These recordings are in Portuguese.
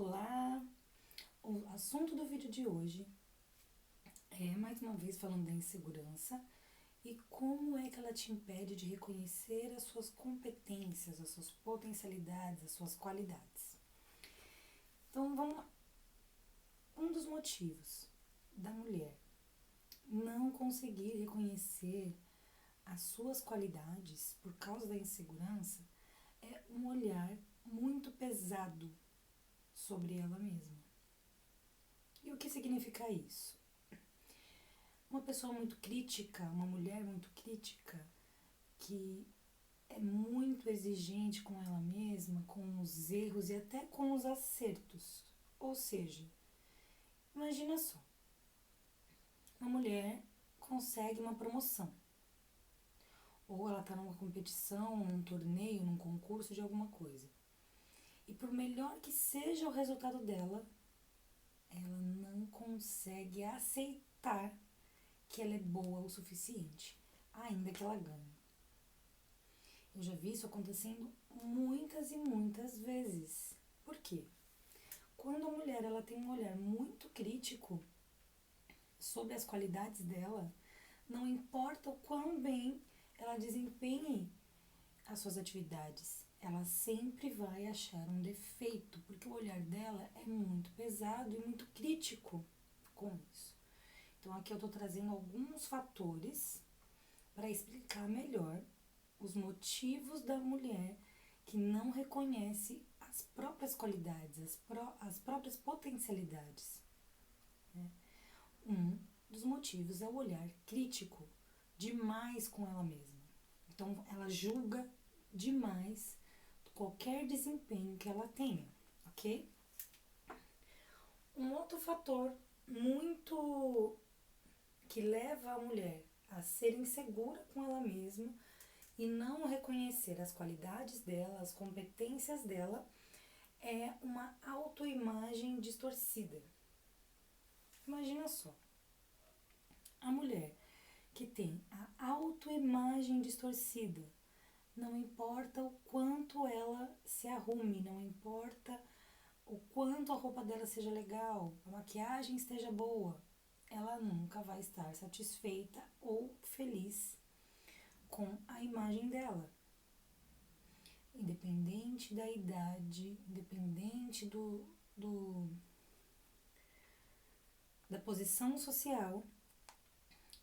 Olá! O assunto do vídeo de hoje é, mais uma vez, falando da insegurança e como é que ela te impede de reconhecer as suas competências, as suas potencialidades, as suas qualidades. Então, vamos lá. Um dos motivos da mulher não conseguir reconhecer as suas qualidades por causa da insegurança é um olhar muito pesado sobre ela mesma. E o que significa isso? Uma pessoa muito crítica, uma mulher muito crítica, que é muito exigente com ela mesma, com os erros e até com os acertos. Ou seja, imagina só, uma mulher consegue uma promoção. Ou ela está numa competição, num torneio, num concurso de alguma coisa. E por melhor que seja o resultado dela, ela não consegue aceitar que ela é boa o suficiente, ainda que ela ganhe. Eu já vi isso acontecendo muitas e muitas vezes. Por quê? Quando a mulher ela tem um olhar muito crítico sobre as qualidades dela, não importa o quão bem ela desempenhe as suas atividades, ela sempre vai achar um defeito, porque o olhar dela é muito pesado e muito crítico com isso. Então aqui eu estou trazendo alguns fatores para explicar melhor os motivos da mulher que não reconhece as próprias qualidades, as próprias potencialidades. Né? Um dos motivos é o olhar crítico demais com ela mesma. Então ela julga demais qualquer desempenho que ela tenha, ok? Um outro fator muito que leva a mulher a ser insegura com ela mesma e não reconhecer as qualidades dela, as competências dela, é uma autoimagem distorcida. Imagina só, a mulher que tem a autoimagem distorcida, não importa o quanto ela se arrume, não importa o quanto a roupa dela seja legal, a maquiagem esteja boa, ela nunca vai estar satisfeita ou feliz com a imagem dela. Independente da idade, independente da posição social,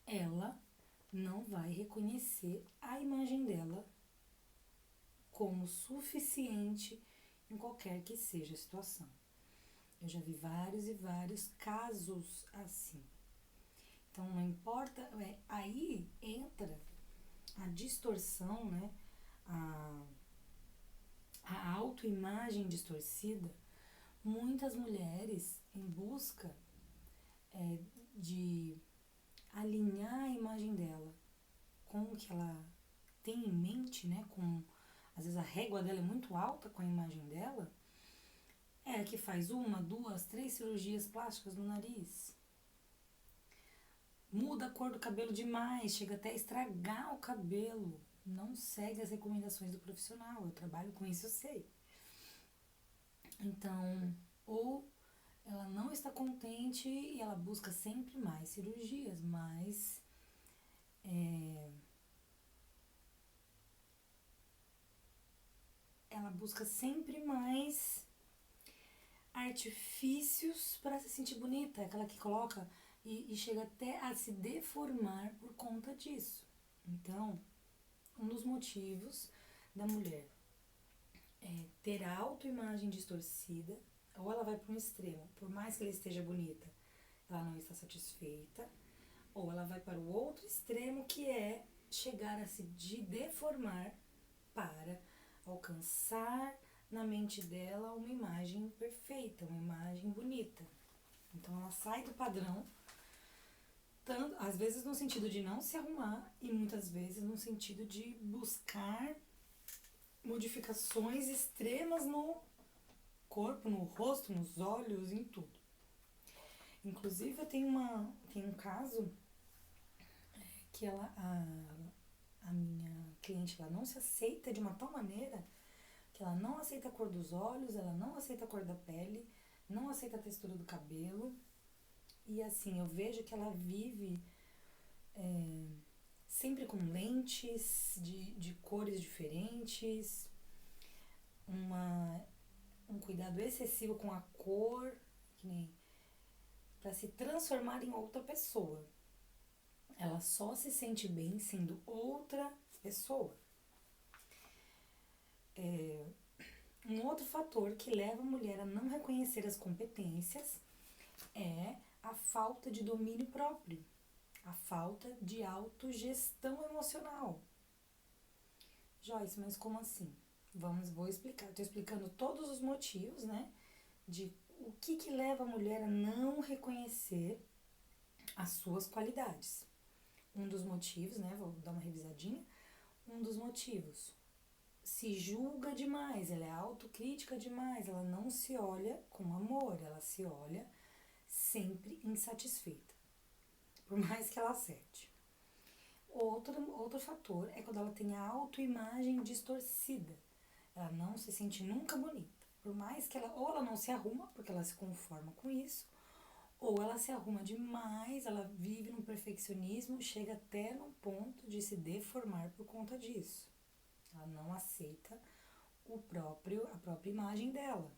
ela não vai reconhecer a imagem dela como suficiente em qualquer que seja a situação. Eu já vi vários e vários casos assim. Então não importa, aí entra a distorção, né? A autoimagem distorcida. Muitas mulheres, em busca de alinhar a imagem dela com o que ela tem em mente, né? Às vezes a régua dela é muito alta com a imagem dela, é a que faz 1, 2, 3 cirurgias plásticas no nariz. Muda a cor do cabelo demais, chega até a estragar o cabelo. Não segue as recomendações do profissional. Eu trabalho com isso, eu sei. Então, ou ela não está contente e ela busca sempre mais cirurgias, mas ela busca sempre mais artifícios para se sentir bonita, aquela que coloca e chega até a se deformar por conta disso. Então, um dos motivos da mulher ter a autoimagem distorcida, ou ela vai para um extremo, por mais que ela esteja bonita, ela não está satisfeita, ou ela vai para o outro extremo, que é chegar a se deformar para alcançar na mente dela uma imagem perfeita, uma imagem bonita. Então ela sai do padrão, tanto, às vezes no sentido de não se arrumar e muitas vezes no sentido de buscar modificações extremas no corpo, no rosto, nos olhos, em tudo. Inclusive eu tenho um caso que a minha cliente, ela não se aceita de uma tal maneira que ela não aceita a cor dos olhos, ela não aceita a cor da pele, não aceita a textura do cabelo. E assim, eu vejo que ela vive sempre com lentes de cores diferentes, um cuidado excessivo com a cor, que nem para se transformar em outra pessoa. Ela só se sente bem sendo outra pessoa. Um outro fator que leva a mulher a não reconhecer as competências é a falta de domínio próprio, a falta de autogestão emocional. Joyce, mas como assim? Vou explicar. Estou explicando todos os motivos, né? De o que leva a mulher a não reconhecer as suas qualidades. Um dos motivos, né? Vou dar uma revisadinha. Um dos motivos, se julga demais, ela é autocrítica demais, ela não se olha com amor, ela se olha sempre insatisfeita, por mais que ela acerte. Outro fator é quando ela tem a autoimagem distorcida. Ela não se sente nunca bonita. Por mais que ou ela não se arruma, porque ela se conforma com isso, ou ela se arruma demais, ela vive num perfeccionismo, chega até no ponto de se deformar por conta disso. Ela não aceita a própria imagem dela.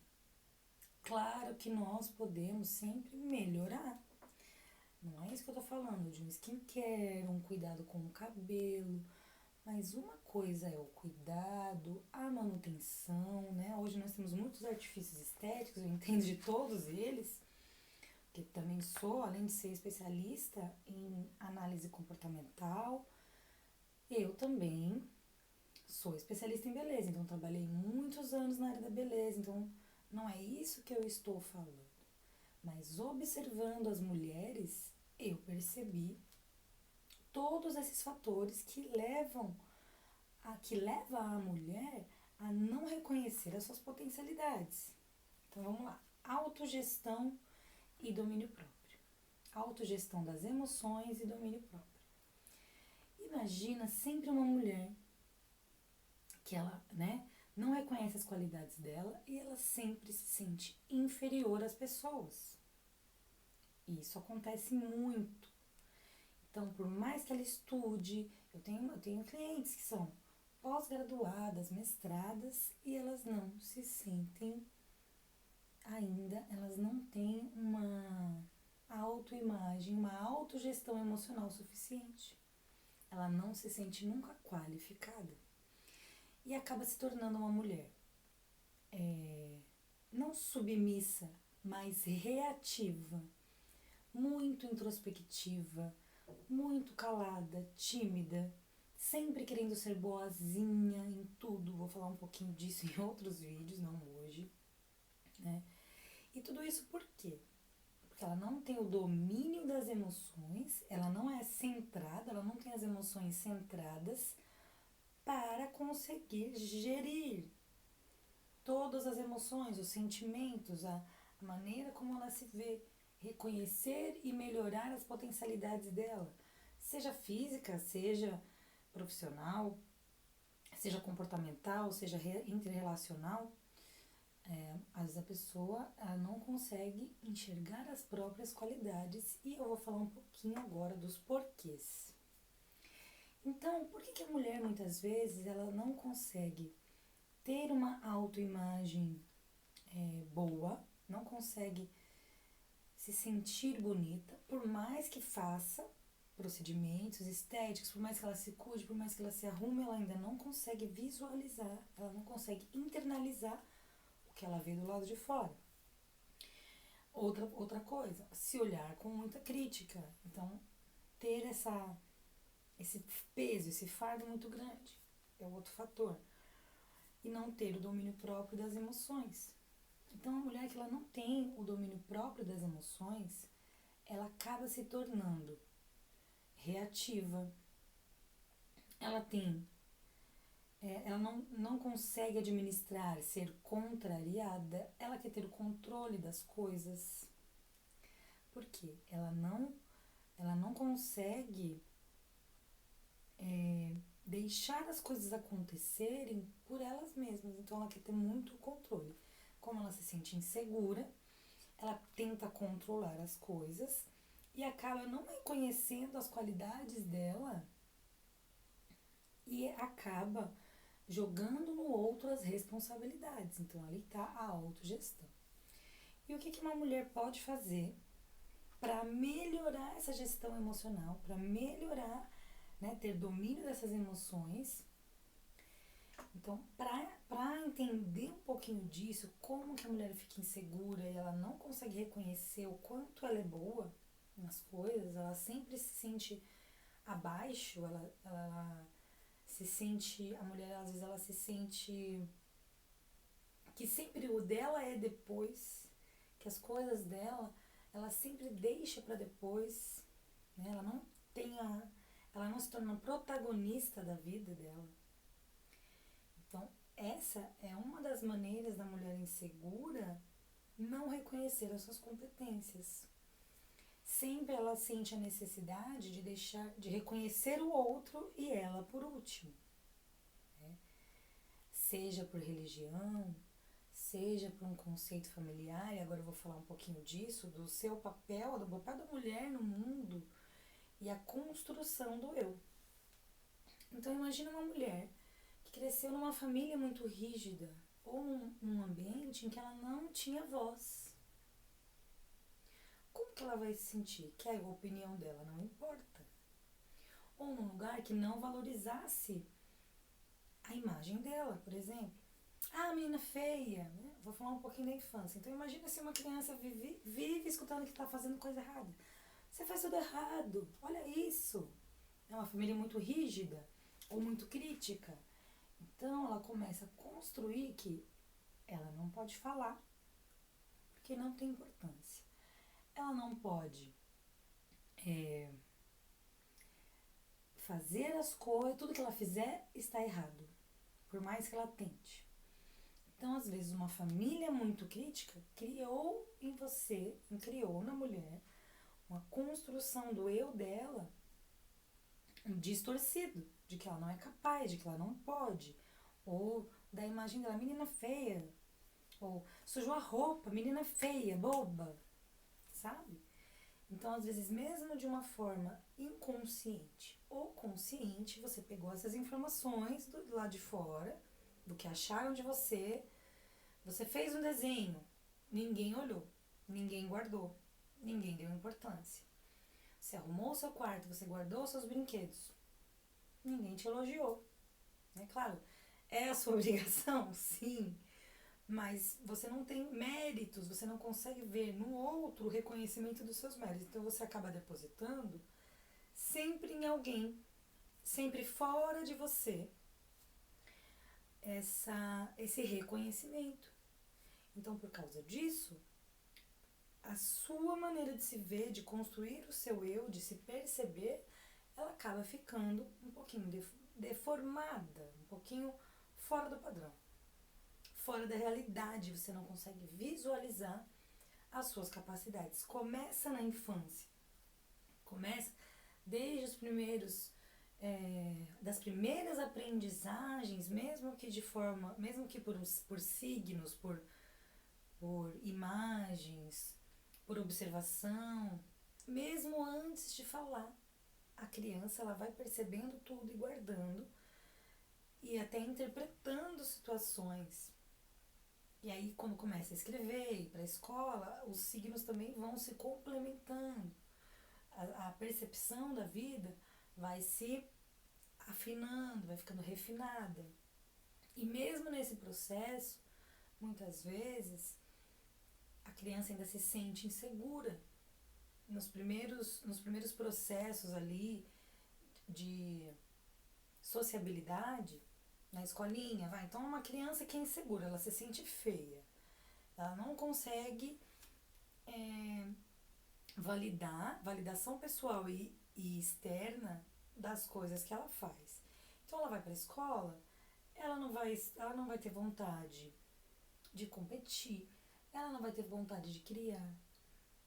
Claro que nós podemos sempre melhorar. Não é isso que eu tô falando, de um skincare, um cuidado com o cabelo. Mas uma coisa é o cuidado, a manutenção, né? Hoje nós temos muitos artifícios estéticos, eu entendo de todos eles, porque também sou, além de ser especialista em análise comportamental, eu também sou especialista em beleza, então trabalhei muitos anos na área da beleza, então não é isso que eu estou falando. Mas observando as mulheres, eu percebi todos esses fatores que levam a mulher a não reconhecer as suas potencialidades. Então vamos lá, autogestão e domínio próprio. Autogestão das emoções e domínio próprio. Imagina sempre uma mulher que ela, né, não reconhece as qualidades dela e ela sempre se sente inferior às pessoas. E isso acontece muito. Então, por mais que ela estude, eu tenho clientes que são pós-graduadas, mestradas, e elas não se sentem ainda, elas não têm uma autoimagem, uma autogestão emocional suficiente. Ela não se sente nunca qualificada. E acaba se tornando uma mulher não submissa, mas reativa, muito introspectiva, muito calada, tímida, sempre querendo ser boazinha em tudo. Vou falar um pouquinho disso em outros vídeos, não hoje, né? E tudo isso por quê? Porque ela não tem o domínio das emoções, ela não é centrada, ela não tem as emoções centradas para conseguir gerir todas as emoções, os sentimentos, a maneira como ela se vê, reconhecer e melhorar as potencialidades dela, seja física, seja profissional, seja comportamental, seja interrelacional. Às vezes a pessoa não consegue enxergar as próprias qualidades e eu vou falar um pouquinho agora dos porquês. Então, por que a mulher muitas vezes ela não consegue ter uma autoimagem boa, não consegue se sentir bonita, por mais que faça procedimentos estéticos, por mais que ela se cuide, por mais que ela se arrume, ela ainda não consegue visualizar, ela não consegue internalizar o que ela vê do lado de fora. Outra coisa, se olhar com muita crítica. Então, ter esse peso, esse fardo muito grande é outro fator. E não ter o domínio próprio das emoções. Então, a mulher que ela não tem o domínio próprio das emoções, ela acaba se tornando reativa. Ela não consegue administrar, ser contrariada. Ela quer ter o controle das coisas. Por quê? Ela não consegue deixar as coisas acontecerem por elas mesmas. Então, ela quer ter muito controle. Como ela se sente insegura, ela tenta controlar as coisas e acaba não reconhecendo as qualidades dela e acaba jogando no outro as responsabilidades. Então ali está a autogestão. E o que uma mulher pode fazer para melhorar essa gestão emocional, para melhorar, né, ter domínio dessas emoções? Então, para entender um pouquinho disso, como que a mulher fica insegura e ela não consegue reconhecer o quanto ela é boa nas coisas, ela sempre se sente abaixo, ela se sente, a mulher às vezes ela se sente que sempre o dela é depois, que as coisas dela, ela sempre deixa para depois, né? Ela não se torna protagonista da vida dela. Então, essa é uma das maneiras da mulher insegura não reconhecer as suas competências. Sempre ela sente a necessidade de reconhecer o outro e ela por último, né? Seja por religião, seja por um conceito familiar, e agora eu vou falar um pouquinho disso, do seu papel, do papel da mulher no mundo e a construção do eu. Então imagina uma mulher que cresceu numa família muito rígida ou num ambiente em que ela não tinha voz. Como que ela vai se sentir? Que a opinião dela não importa. Ou num lugar que não valorizasse a imagem dela, por exemplo. Ah, menina feia, né? Vou falar um pouquinho da infância. Então imagina se uma criança vive escutando que está fazendo coisa errada. Você faz tudo errado, olha isso. É uma família muito rígida ou muito crítica. Então ela começa a construir que ela não pode falar, porque não tem importância. Ela não pode fazer as coisas, tudo que ela fizer está errado, por mais que ela tente. Então, às vezes, uma família muito crítica criou na mulher, uma construção do eu dela distorcido, de que ela não é capaz, de que ela não pode, ou da imagem dela, menina feia, ou sujou a roupa, menina feia, boba, sabe? Então, às vezes, mesmo de uma forma inconsciente ou consciente, você pegou essas informações do lado de fora, do que acharam de você. Você fez um desenho, ninguém olhou, ninguém guardou, ninguém deu importância. Você arrumou o seu quarto, você guardou os seus brinquedos, ninguém te elogiou. É claro, é a sua obrigação, sim, mas você não tem méritos, você não consegue ver no outro o reconhecimento dos seus méritos. Então você acaba depositando sempre em alguém, sempre fora de você, esse reconhecimento. Então, por causa disso, a sua maneira de se ver, de construir o seu eu, de se perceber, ela acaba ficando um pouquinho deformada, um pouquinho fora do padrão, fora da realidade. Você não consegue visualizar as suas capacidades. Começa na infância, começa desde os primeiros das primeiras aprendizagens, mesmo que por signos, por imagens, por observação, mesmo antes de falar, a criança ela vai percebendo tudo e guardando e até interpretando situações. E aí, quando começa a escrever, ir para a escola, os signos também vão se complementando. A percepção da vida vai se afinando, vai ficando refinada. E mesmo nesse processo, muitas vezes, a criança ainda se sente insegura. Nos primeiros processos ali de sociabilidade, na escolinha, vai. Então, uma criança que é insegura, ela se sente feia. Ela não consegue validação pessoal e externa das coisas que ela faz. Então, ela vai para a escola, ela não vai ter vontade de competir, ela não vai ter vontade de criar,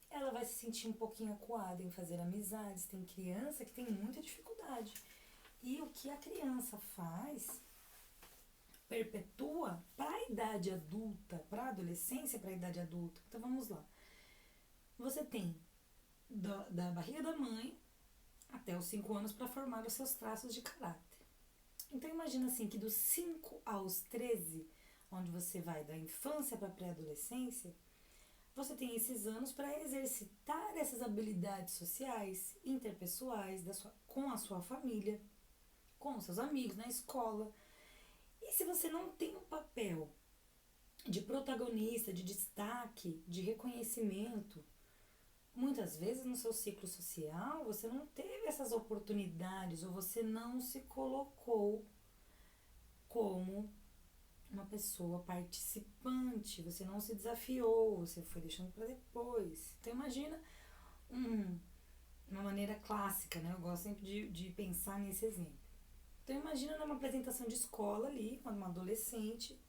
ela vai se sentir um pouquinho acuada em fazer amizades. Tem criança que tem muita dificuldade. E o que a criança faz perpetua para a idade adulta, para a adolescência, para a idade adulta. Então vamos lá. você tem da barriga da mãe até os 5 anos para formar os seus traços de caráter. Então imagina assim que dos 5 aos 13, onde você vai da infância para a pré-adolescência, você tem esses anos para exercitar essas habilidades sociais, interpessoais, com a sua família, com os seus amigos, na escola. E se você não tem um papel de protagonista, de destaque, de reconhecimento, muitas vezes no seu ciclo social você não teve essas oportunidades ou você não se colocou como uma pessoa participante, você não se desafiou, você foi deixando para depois. Então imagina uma maneira clássica, né? Eu gosto sempre de pensar nesse exemplo. Então imagina numa apresentação de escola ali, quando uma adolescente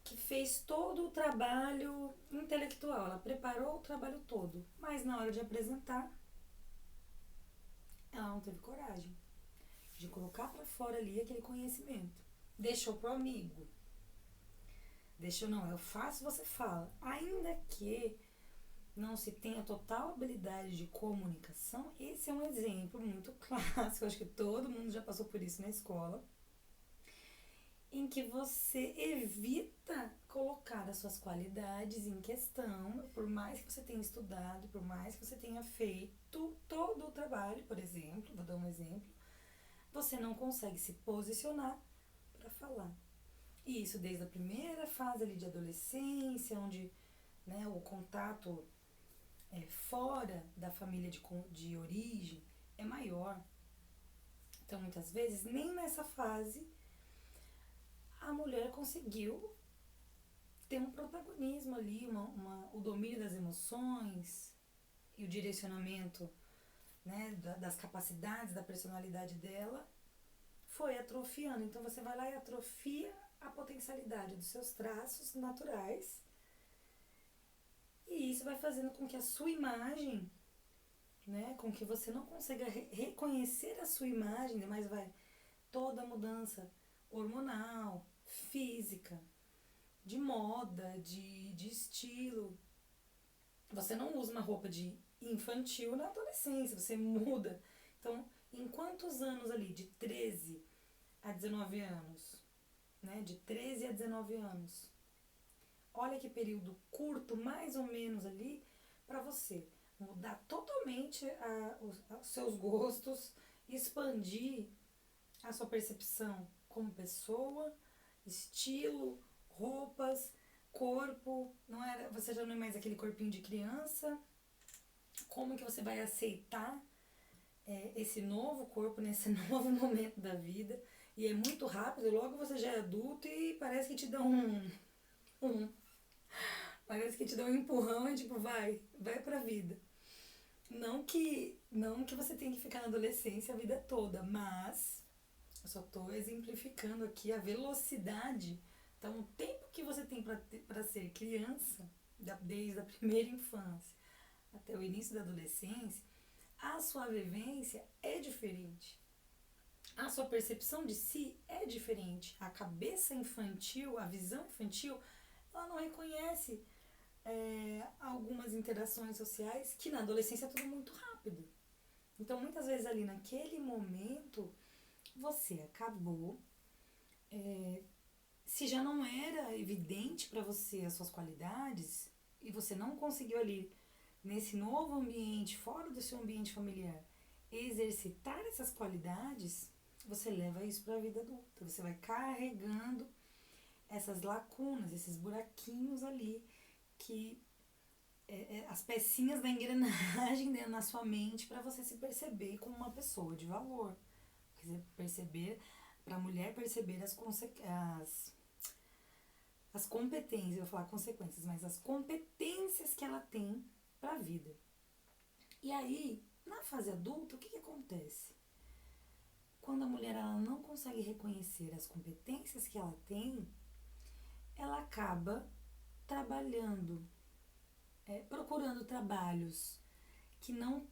que fez todo o trabalho intelectual, ela preparou o trabalho todo, mas na hora de apresentar, ela não teve coragem de colocar para fora ali aquele conhecimento. Deixou pro amigo. Deixou, não, eu faço, você fala. Ainda que não se tenha total habilidade de comunicação, esse é um exemplo muito clássico, acho que todo mundo já passou por isso na escola, em que você evita colocar as suas qualidades em questão, por mais que você tenha estudado, por mais que você tenha feito todo o trabalho, por exemplo, vou dar um exemplo, você não consegue se posicionar para falar. E isso desde a primeira fase ali de adolescência, onde, né, o contato fora da família de origem é maior. Então, muitas vezes, nem nessa fase a mulher conseguiu ter um protagonismo ali, o domínio das emoções e o direcionamento, né, das capacidades, da personalidade dela foi atrofiando. Então você vai lá e atrofia a potencialidade dos seus traços naturais, e isso vai fazendo com que a sua imagem, né, com que você não consiga reconhecer a sua imagem, mas vai toda a mudança hormonal, física, de moda, de estilo. Você não usa uma roupa de infantil na adolescência, você muda. Então, em quantos anos ali? De 13 a 19 anos, né? De 13 a 19 anos. Olha que período curto, mais ou menos ali, para você mudar totalmente os seus gostos, expandir a sua percepção como pessoa, estilo, roupas, corpo, você já não é mais aquele corpinho de criança. Como que você vai aceitar esse novo corpo nesse novo momento da vida? E é muito rápido, logo você já é adulto e parece que te dão parece que te dão um empurrão e tipo, vai pra vida. Não que você tenha que ficar na adolescência a vida toda, mas eu só tô exemplificando aqui a velocidade. Então, o tempo que você tem para ser criança, desde a primeira infância até o início da adolescência, a sua vivência é diferente. A sua percepção de si é diferente. A cabeça infantil, a visão infantil, ela não reconhece algumas interações sociais que na adolescência é tudo muito rápido. Então, muitas vezes ali naquele momento, você acabou, se já não era evidente para você as suas qualidades e você não conseguiu ali, nesse novo ambiente, fora do seu ambiente familiar, exercitar essas qualidades, você leva isso para a vida adulta. Você vai carregando essas lacunas, esses buraquinhos ali, que as pecinhas da engrenagem dentro na sua mente para você se perceber como uma pessoa de valor. Para a mulher perceber as competências, eu vou falar consequências, mas as competências que ela tem para a vida. E aí, na fase adulta, o que acontece? Quando a mulher ela não consegue reconhecer as competências que ela tem, ela acaba trabalhando, procurando trabalhos que não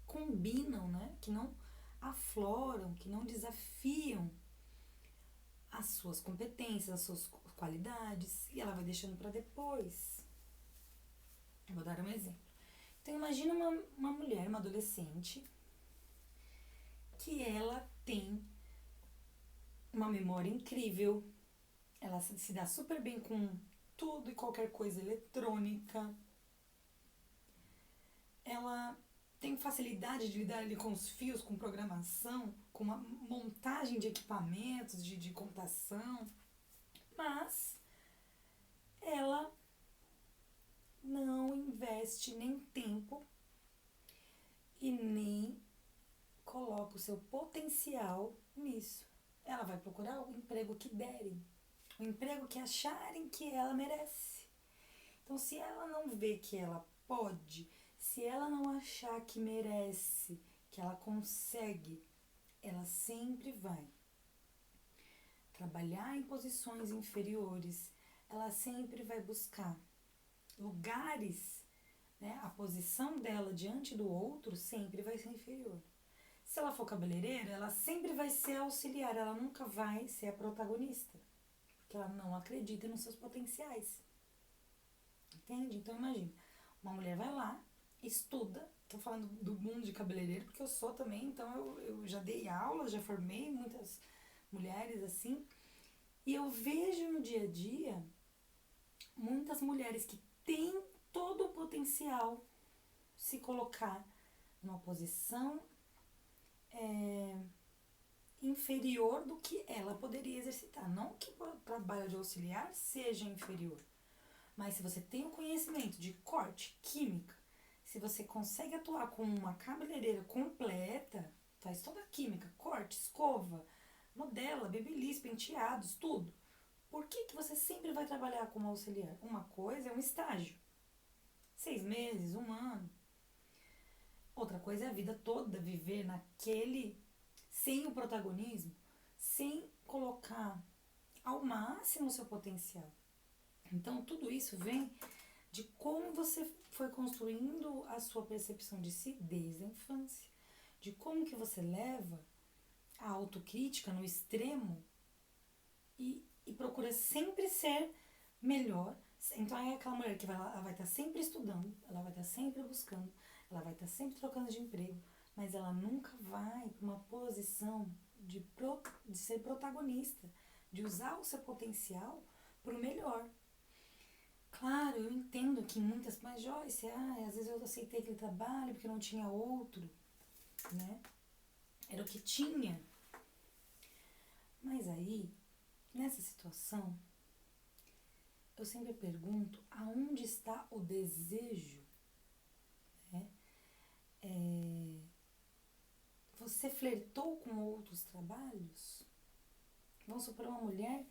combinam, né? Que não afloram, que não desafiam as suas competências, as suas qualidades, e ela vai deixando para depois. Vou dar um exemplo. Então imagina uma mulher, uma adolescente, que ela tem uma memória incrível, ela se dá super bem com tudo e qualquer coisa eletrônica, ela tem facilidade de lidar ali com os fios, com programação, com uma montagem de equipamentos, de computação, mas ela não investe nem tempo e nem coloca o seu potencial nisso. Ela vai procurar o emprego que derem, o emprego que acharem que ela merece. Então, se ela não vê que ela pode, se ela não achar que merece, que ela consegue, ela sempre vai trabalhar em posições inferiores, ela sempre vai buscar lugares, né? A posição dela diante do outro sempre vai ser inferior. Se ela for cabeleireira, ela sempre vai ser auxiliar, ela nunca vai ser a protagonista, porque ela não acredita nos seus potenciais. Entende? Então imagina, uma mulher vai lá, estuda, tô falando do mundo de cabeleireiro porque eu sou também, então eu já dei aula, já formei muitas mulheres assim, e eu vejo no dia a dia muitas mulheres que têm todo o potencial se colocar numa posição inferior do que ela poderia exercitar. Não que o trabalho de auxiliar seja inferior, mas se você tem o conhecimento de corte, química, se você consegue atuar como uma cabeleireira completa, faz toda a química, corte, escova, modela, babyliss, penteados, tudo. Por que você sempre vai trabalhar como auxiliar? Uma coisa é um estágio, 6 meses, 1 ano. Outra coisa é a vida toda viver naquele, sem o protagonismo, sem colocar ao máximo o seu potencial. Então, tudo isso vem de como você foi construindo a sua percepção de si desde a infância, de como que você leva a autocrítica no extremo e procura sempre ser melhor. Então é aquela mulher que ela vai estar sempre estudando, ela vai estar sempre buscando, ela vai estar sempre trocando de emprego, mas ela nunca vai para uma posição de ser protagonista, de usar o seu potencial para o melhor. Claro, eu entendo que muitas, mas Joyce, às vezes eu aceitei aquele trabalho porque não tinha outro, né? Era o que tinha. Mas aí, nessa situação, eu sempre pergunto aonde está o desejo, né? Você flertou com outros trabalhos? Vamos supor uma mulher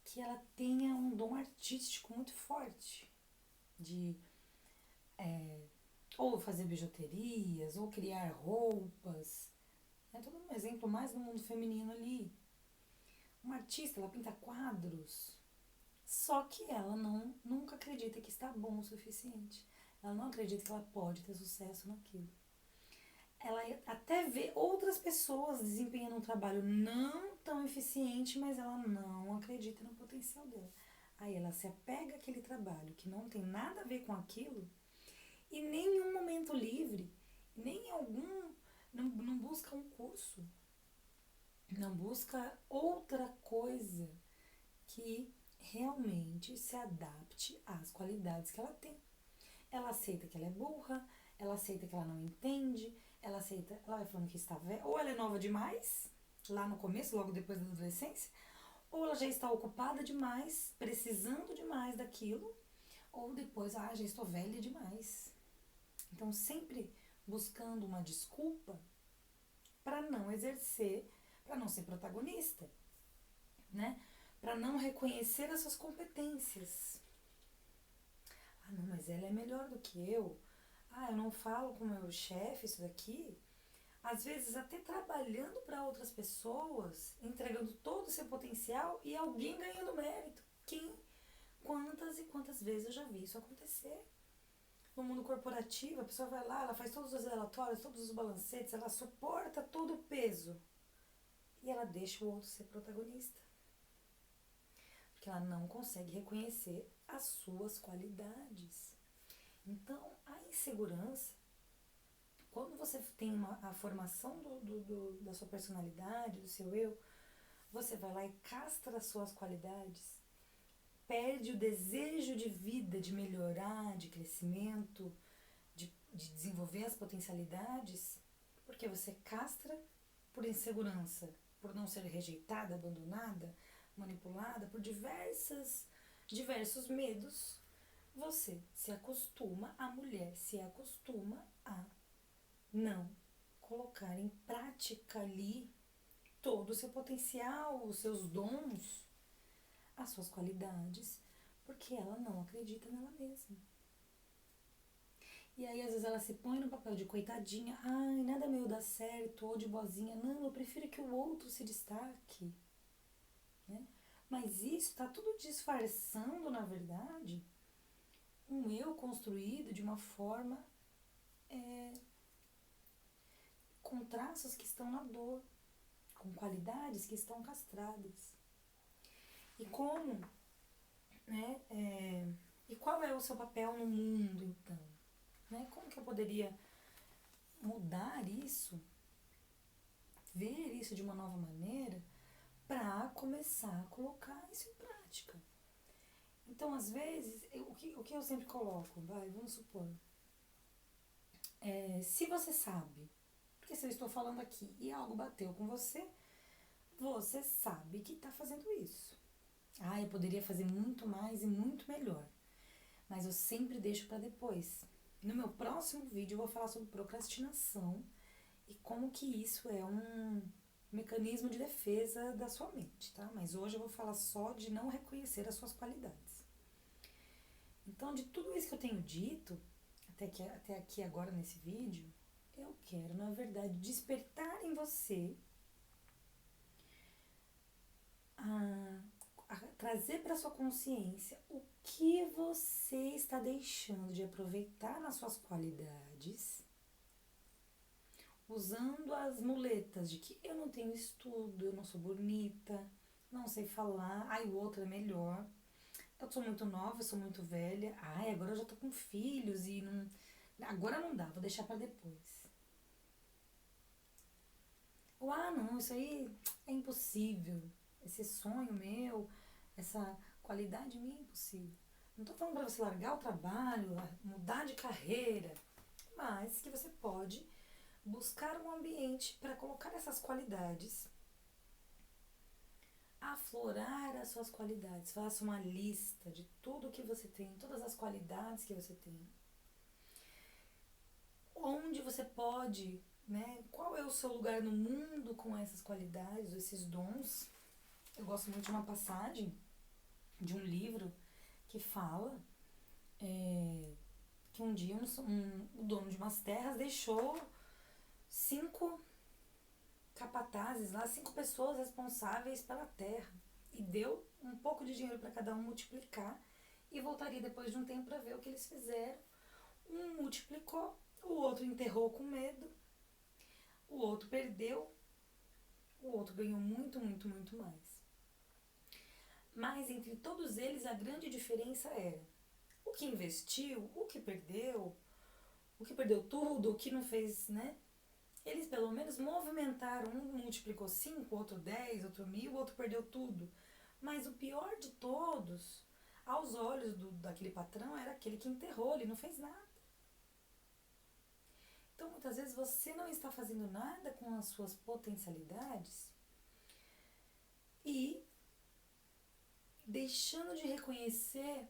que ela tenha um dom artístico muito forte, de ou fazer bijuterias, ou criar roupas. É todo um exemplo mais no mundo feminino ali. Uma artista, ela pinta quadros, só que ela nunca acredita que está bom o suficiente. Ela não acredita que ela pode ter sucesso naquilo. Ela até vê outras pessoas desempenhando um trabalho não tão eficiente, mas ela não acredita no potencial dela. Aí ela se apega àquele trabalho que não tem nada a ver com aquilo e nem em um momento livre, nem em algum. Não busca um curso, não busca outra coisa que realmente se adapte às qualidades que ela tem. Ela aceita que ela é burra, ela aceita que ela não entende, ela aceita, ela vai falando que está velha, ou ela é nova demais, lá no começo, logo depois da adolescência, ou ela já está ocupada demais, precisando demais daquilo, ou depois, já estou velha demais. Então, sempre buscando uma desculpa para não exercer, para não ser protagonista, né? Para não reconhecer as suas competências. Não, mas ela é melhor do que eu. Eu não falo com o meu chefe isso daqui. Às vezes até trabalhando para outras pessoas, entregando todo o seu potencial e alguém ganhando mérito. Quantas e quantas vezes eu já vi isso acontecer? No mundo corporativo, a pessoa vai lá, ela faz todos os relatórios, todos os balancetes, ela suporta todo o peso. E ela deixa o outro ser protagonista. Porque ela não consegue reconhecer as suas qualidades. Então, a insegurança, quando você tem a formação da sua personalidade, do seu eu, você vai lá e castra as suas qualidades, perde o desejo de vida, de melhorar, de crescimento, de desenvolver as potencialidades, porque você castra por insegurança, por não ser rejeitada, abandonada, manipulada, por diversos medos. Você se acostuma, a mulher se acostuma a não colocar em prática ali todo o seu potencial, os seus dons, as suas qualidades, porque ela não acredita nela mesma. E aí, às vezes, ela se põe no papel de coitadinha, ai, nada meu dá certo, ou de boazinha, não, eu prefiro que o outro se destaque, né? Mas isso tá tudo disfarçando, na verdade, um eu construído de uma forma com traços que estão na dor, com qualidades que estão castradas. E como, né, e qual é o seu papel no mundo, então? Né? Como que eu poderia mudar isso, ver isso de uma nova maneira, para começar a colocar isso em prática? Então, às vezes, o que eu sempre coloco, vamos supor, se você sabe, porque se eu estou falando aqui e algo bateu com você, você sabe que está fazendo isso. Ah, eu poderia fazer muito mais e muito melhor, mas eu sempre deixo para depois. No meu próximo vídeo eu vou falar sobre procrastinação e como que isso é um mecanismo de defesa da sua mente, tá? Mas hoje eu vou falar só de não reconhecer as suas qualidades. Então, de tudo isso que eu tenho dito, até aqui agora nesse vídeo, eu quero, na verdade, despertar em você trazer para sua consciência o que você está deixando de aproveitar nas suas qualidades, usando as muletas de que eu não tenho estudo, eu não sou bonita, não sei falar, ai, o outro é melhor, eu sou muito nova, eu sou muito velha, ai, agora eu já tô com filhos e não, agora não dá, vou deixar para depois. Ou, não, isso aí é impossível, esse sonho meu, essa qualidade minha é impossível. Não tô falando para você largar o trabalho, mudar de carreira, mas que você pode buscar um ambiente para colocar essas qualidades, aflorar as suas qualidades. Faça uma lista de tudo que você tem, todas as qualidades que você tem. Onde você pode, né? Qual é o seu lugar no mundo com essas qualidades, esses dons? Eu gosto muito de uma passagem de um livro que fala que um dia o dono de umas terras deixou 5 capatazes lá, 5 pessoas responsáveis pela terra, e deu um pouco de dinheiro para cada um multiplicar, e voltaria depois de um tempo para ver o que eles fizeram. Um multiplicou, o outro enterrou com medo, o outro perdeu, o outro ganhou muito, muito, muito mais. Mas entre todos eles a grande diferença era o que investiu, o que perdeu tudo, o que não fez, né? Eles pelo menos movimentaram, um multiplicou 5, outro 10, outro 1000, outro perdeu tudo. Mas o pior de todos, aos olhos daquele patrão, era aquele que enterrou, ele não fez nada. Então, muitas vezes você não está fazendo nada com as suas potencialidades e deixando de reconhecer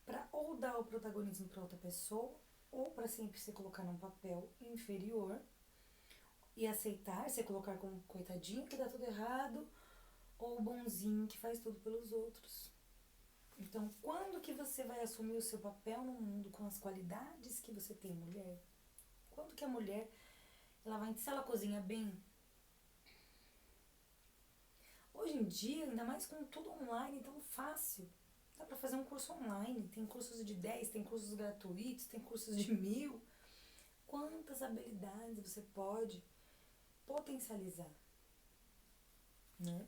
para ou dar o protagonismo para outra pessoa, ou para sempre se colocar num papel inferior e aceitar, se colocar como coitadinho que dá tudo errado, ou bonzinho que faz tudo pelos outros. Então, quando que você vai assumir o seu papel no mundo com as qualidades que você tem, mulher? Quando que a mulher, se ela cozinha bem? Hoje em dia, ainda mais com tudo online, tão fácil. Dá pra fazer um curso online, tem cursos de 10, tem cursos gratuitos, tem cursos de 1000. Quantas habilidades você pode potencializar, né?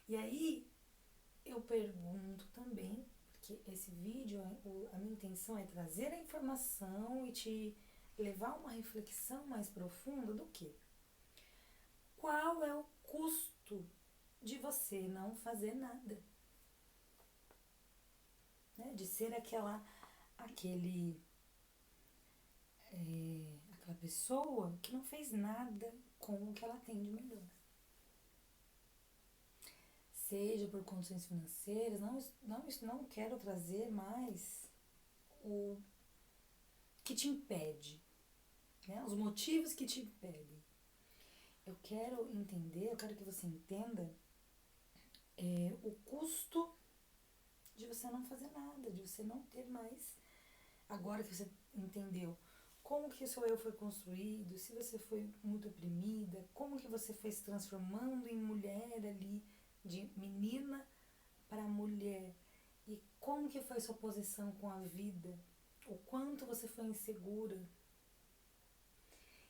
E aí, eu pergunto também, porque que esse vídeo, a minha intenção é trazer a informação e te levar a uma reflexão mais profunda do que? Qual é o custo de você não fazer nada? Né? De ser aquela pessoa que não fez nada com o que ela tem de melhor. Seja por condições financeiras, não quero trazer mais o que te impede, né? Os motivos que te impedem. Eu quero que você entenda o custo de você não fazer nada, de você não ter mais. Agora que você entendeu como que o seu eu foi construído, se você foi muito oprimida, como que você foi se transformando em mulher ali, de menina para mulher, e como que foi sua posição com a vida, o quanto você foi insegura.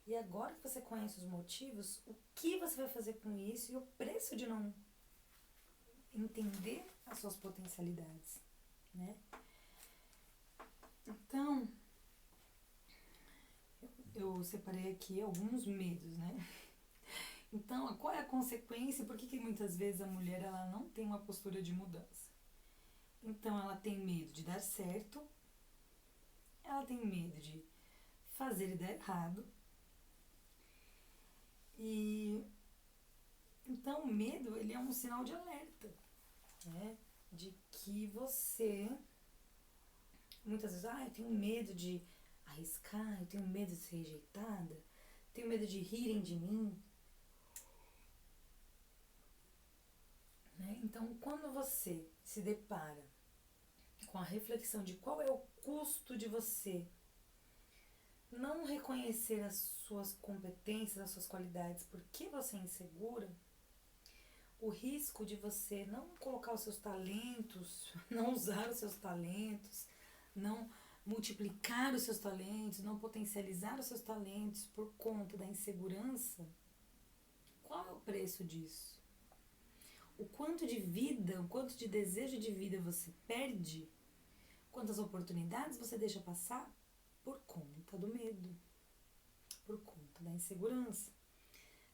E agora que você conhece os motivos, o que você vai fazer com isso e o preço de não entender as suas potencialidades, né? Então, eu separei aqui alguns medos, né? Então, qual é a consequência? Por que muitas vezes a mulher ela não tem uma postura de mudança? Então, ela tem medo de dar certo, ela tem medo de fazer e dar errado. E então, o medo, ele é um sinal de alerta, né? De que você, muitas vezes, eu tenho medo de arriscar, eu tenho medo de ser rejeitada, tenho medo de rirem de mim. Né? Então, quando você se depara com a reflexão de qual é o custo de você não reconhecer as suas competências, as suas qualidades, porque você é insegura, o risco de você não colocar os seus talentos, não usar os seus talentos, não multiplicar os seus talentos, não potencializar os seus talentos por conta da insegurança, qual é o preço disso? O quanto de vida, o quanto de desejo de vida você perde, quantas oportunidades você deixa passar por conta do medo, por conta da insegurança,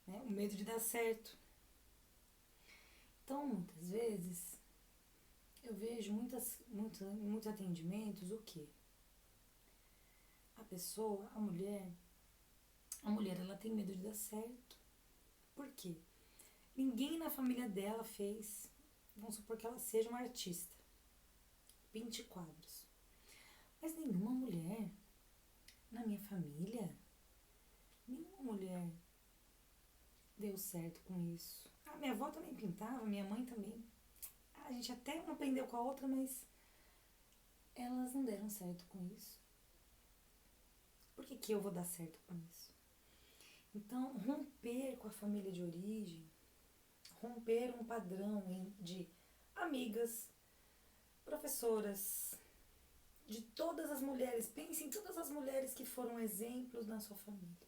né? O medo de dar certo. Então, muitas vezes, eu vejo muitos atendimentos, o quê? A pessoa, a mulher ela tem medo de dar certo. Por quê? Ninguém na família dela fez, vamos supor que ela seja uma artista, pinte quadros. Mas nenhuma mulher na minha família, nenhuma mulher deu certo com isso. Minha avó também pintava, minha mãe também. A gente até uma aprendeu com a outra, mas elas não deram certo com isso. Por que eu vou dar certo com isso? Então, romper com a família de origem, romper um padrão de amigas, professoras, de todas as mulheres. Pense em todas as mulheres que foram exemplos na sua família.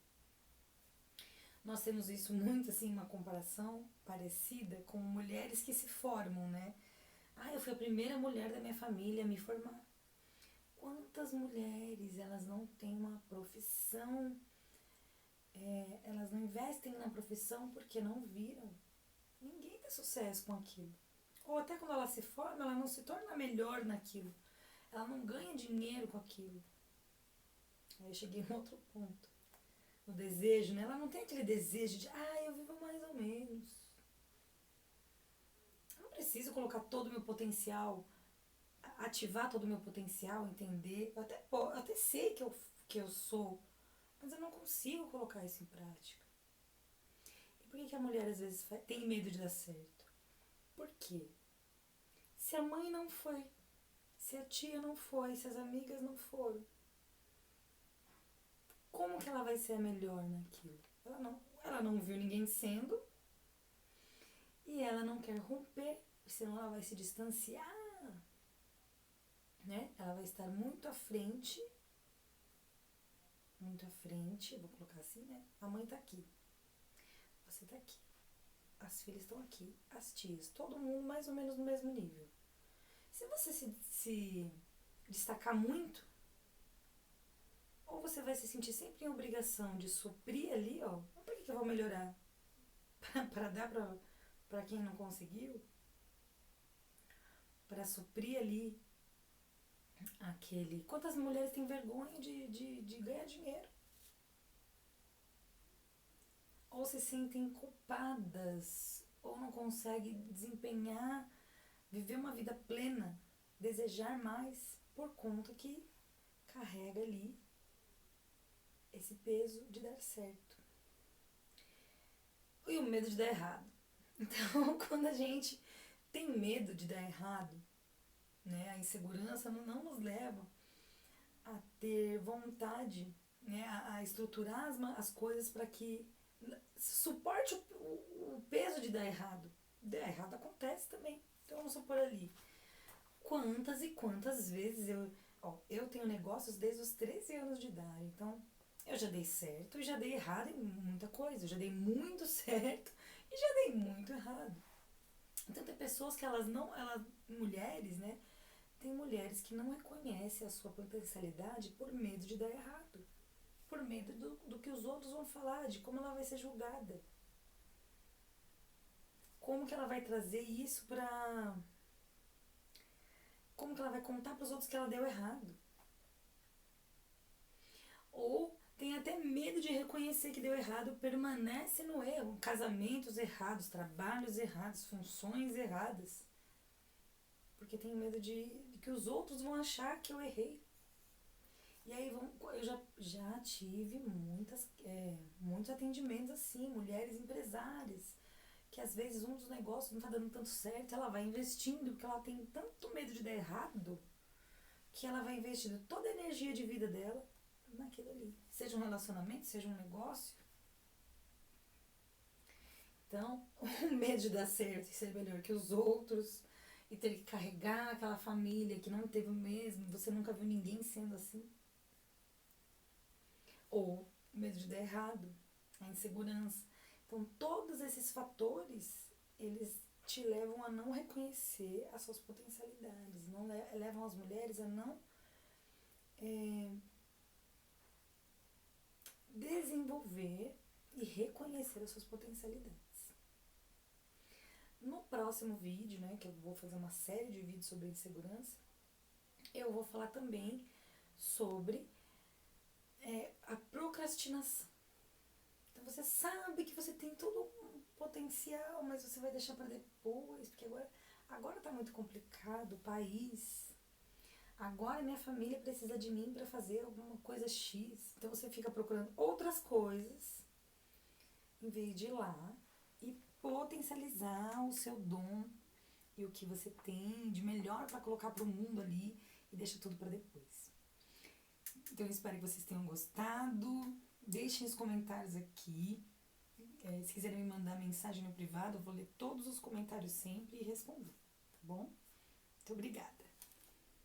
Nós temos isso muito, assim, uma comparação parecida com mulheres que se formam, né? Eu fui a primeira mulher da minha família a me formar. Quantas mulheres, elas não têm uma profissão, elas não investem na profissão porque não viram. Ninguém tem sucesso com aquilo. Ou até quando ela se forma, ela não se torna melhor naquilo. Ela não ganha dinheiro com aquilo. Aí eu cheguei em outro ponto. O desejo, né? Ela não tem aquele desejo de, eu vivo mais ou menos. Eu não preciso colocar todo o meu potencial, ativar todo o meu potencial, entender. Eu até sei que eu sou, mas eu não consigo colocar isso em prática. E por que a mulher às vezes tem medo de dar certo? Por quê? Se a mãe não foi, se a tia não foi, se as amigas não foram, como que ela vai ser a melhor naquilo? Ela não viu ninguém sendo e ela não quer romper, senão ela vai se distanciar, né? Ela vai estar muito à frente, vou colocar assim, né? A mãe tá aqui, você tá aqui, as filhas estão aqui, as tias, todo mundo mais ou menos no mesmo nível. Se você se destacar muito, ou você vai se sentir sempre em obrigação de suprir ali, ó, por que eu vou melhorar? Para dar para quem não conseguiu? Para suprir ali aquele... Quantas mulheres têm vergonha de ganhar dinheiro? Ou se sentem culpadas, ou não conseguem desempenhar, viver uma vida plena, desejar mais, por conta que carrega ali esse peso de dar certo. E o medo de dar errado. Então, quando a gente tem medo de dar errado, né, a insegurança não nos leva a ter vontade, né, a estruturar as coisas para que suporte o peso de dar errado. Dar errado acontece também. Então vamos supor ali. Quantas e quantas vezes eu tenho negócios desde os 13 anos de idade. Então eu já dei certo e já dei errado em muita coisa. Eu já dei muito certo e já dei muito errado. Então tem pessoas que mulheres, né? Tem mulheres que não reconhecem a sua potencialidade por medo de dar errado. Por medo do que os outros vão falar, de como ela vai ser julgada. Como que ela vai trazer isso pra... Como que ela vai contar pros outros que ela deu errado. Ou tem até medo de reconhecer que deu errado, permanece no erro. Casamentos errados, trabalhos errados, funções erradas. Porque tem medo de que os outros vão achar que eu errei. E aí eu já tive muitos atendimentos assim, mulheres empresárias, que às vezes um dos negócios não tá dando tanto certo, ela vai investindo, porque ela tem tanto medo de dar errado, que ela vai investindo toda a energia de vida dela naquilo ali. Seja um relacionamento, seja um negócio. Então, o medo de dar certo e ser melhor que os outros, e ter que carregar aquela família que não teve o mesmo, você nunca viu ninguém sendo assim. Ou o medo de dar errado, a insegurança. Então, todos esses fatores, eles te levam a não reconhecer as suas potencialidades, não levam as mulheres a não desenvolver e reconhecer as suas potencialidades. No próximo vídeo, né, que eu vou fazer uma série de vídeos sobre insegurança, eu vou falar também sobre a procrastinação. Então você sabe que você tem todo um potencial, mas você vai deixar para depois, porque agora tá muito complicado o país. Agora minha família precisa de mim para fazer alguma coisa X. Então você fica procurando outras coisas em vez de ir lá e potencializar o seu dom e o que você tem de melhor para colocar pro mundo ali e deixa tudo para depois. Então eu espero que vocês tenham gostado. Deixem os comentários aqui. Se quiserem me mandar mensagem no privado, eu vou ler todos os comentários sempre e responder, tá bom? Muito obrigada.